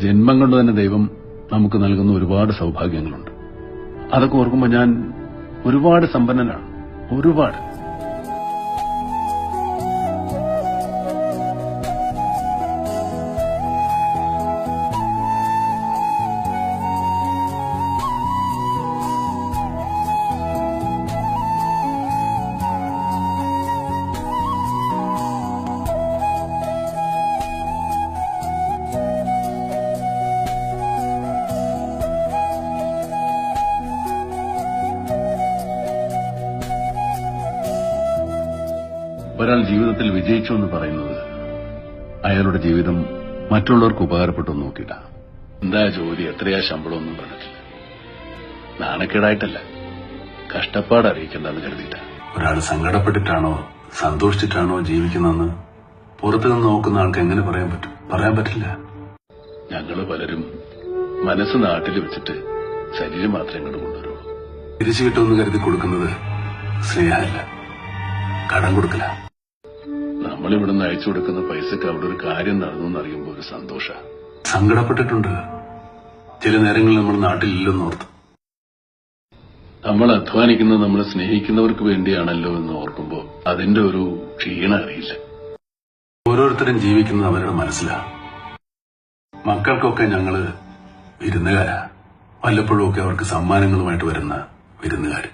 ജന്മം കൊണ്ട് തന്നെ ദൈവം നമുക്ക് നൽകുന്ന ഒരുപാട് സൗഭാഗ്യങ്ങളുണ്ട്. അതൊക്കെ ഓർക്കുമ്പോൾ ഞാൻ ഒരുപാട് സമ്പന്നനാണ്. ഒരുപാട്. ഒരാൾ ജീവിതത്തിൽ വിജയിച്ചു എന്ന് പറയുന്നത് അയാളുടെ ജീവിതം മറ്റുള്ളവർക്ക് ഉപകാരപ്പെട്ടു നോക്കിയിട്ട. എന്താ ജോലി, എത്രയാ ശമ്പളം ഒന്നും പറഞ്ഞിട്ടില്ല. നാണക്കേടായിട്ടല്ല, കഷ്ടപ്പാട് അറിയിക്കണ്ടെന്ന് കരുതിയിട്ട. ഒരാൾ സങ്കടപ്പെട്ടിട്ടാണോ സന്തോഷിച്ചിട്ടാണോ ജീവിക്കുന്നതെന്ന് പുറത്തുനിന്ന് നോക്കുന്ന ആൾക്ക് എങ്ങനെ പറയാൻ പറ്റും? പറയാൻ പറ്റില്ല. ഞങ്ങള് പലരും മനസ്സ് നാട്ടിൽ വെച്ചിട്ട് ശരീരം മാത്രമേ ഇങ്ങോട്ട് കൊണ്ടുവരുള്ളൂ. തിരിച്ചു കിട്ടുമെന്ന് കരുതി കൊടുക്കുന്നത് സ്നേഹമല്ല, കടം കൊടുക്കല. നമ്മളിവിടുന്ന് അയച്ചു കൊടുക്കുന്ന പൈസക്ക് അവിടെ ഒരു കാര്യം നടന്നു എന്നറിയുമ്പോൾ ഒരു സന്തോഷ. സങ്കടപ്പെട്ടിട്ടുണ്ട് ചില നേരങ്ങളിൽ നമ്മൾ നാട്ടിലില്ലെന്ന് ഓർത്ത്. നമ്മൾ അധ്വാനിക്കുന്നത് നമ്മൾ സ്നേഹിക്കുന്നവർക്ക് വേണ്ടിയാണല്ലോ എന്ന് ഓർക്കുമ്പോൾ അതിന്റെ ഒരു ക്ഷീണം അറിയില്ല. ഓരോരുത്തരും ജീവിക്കുന്നത് അവരുടെ മനസ്സിലാ. മക്കൾക്കൊക്കെ ഞങ്ങള് വിരുന്നുകാരാ. വല്ലപ്പോഴും ഒക്കെ അവർക്ക് സമ്മാനങ്ങളുമായിട്ട് വരുന്ന വിരുന്നുകാര്.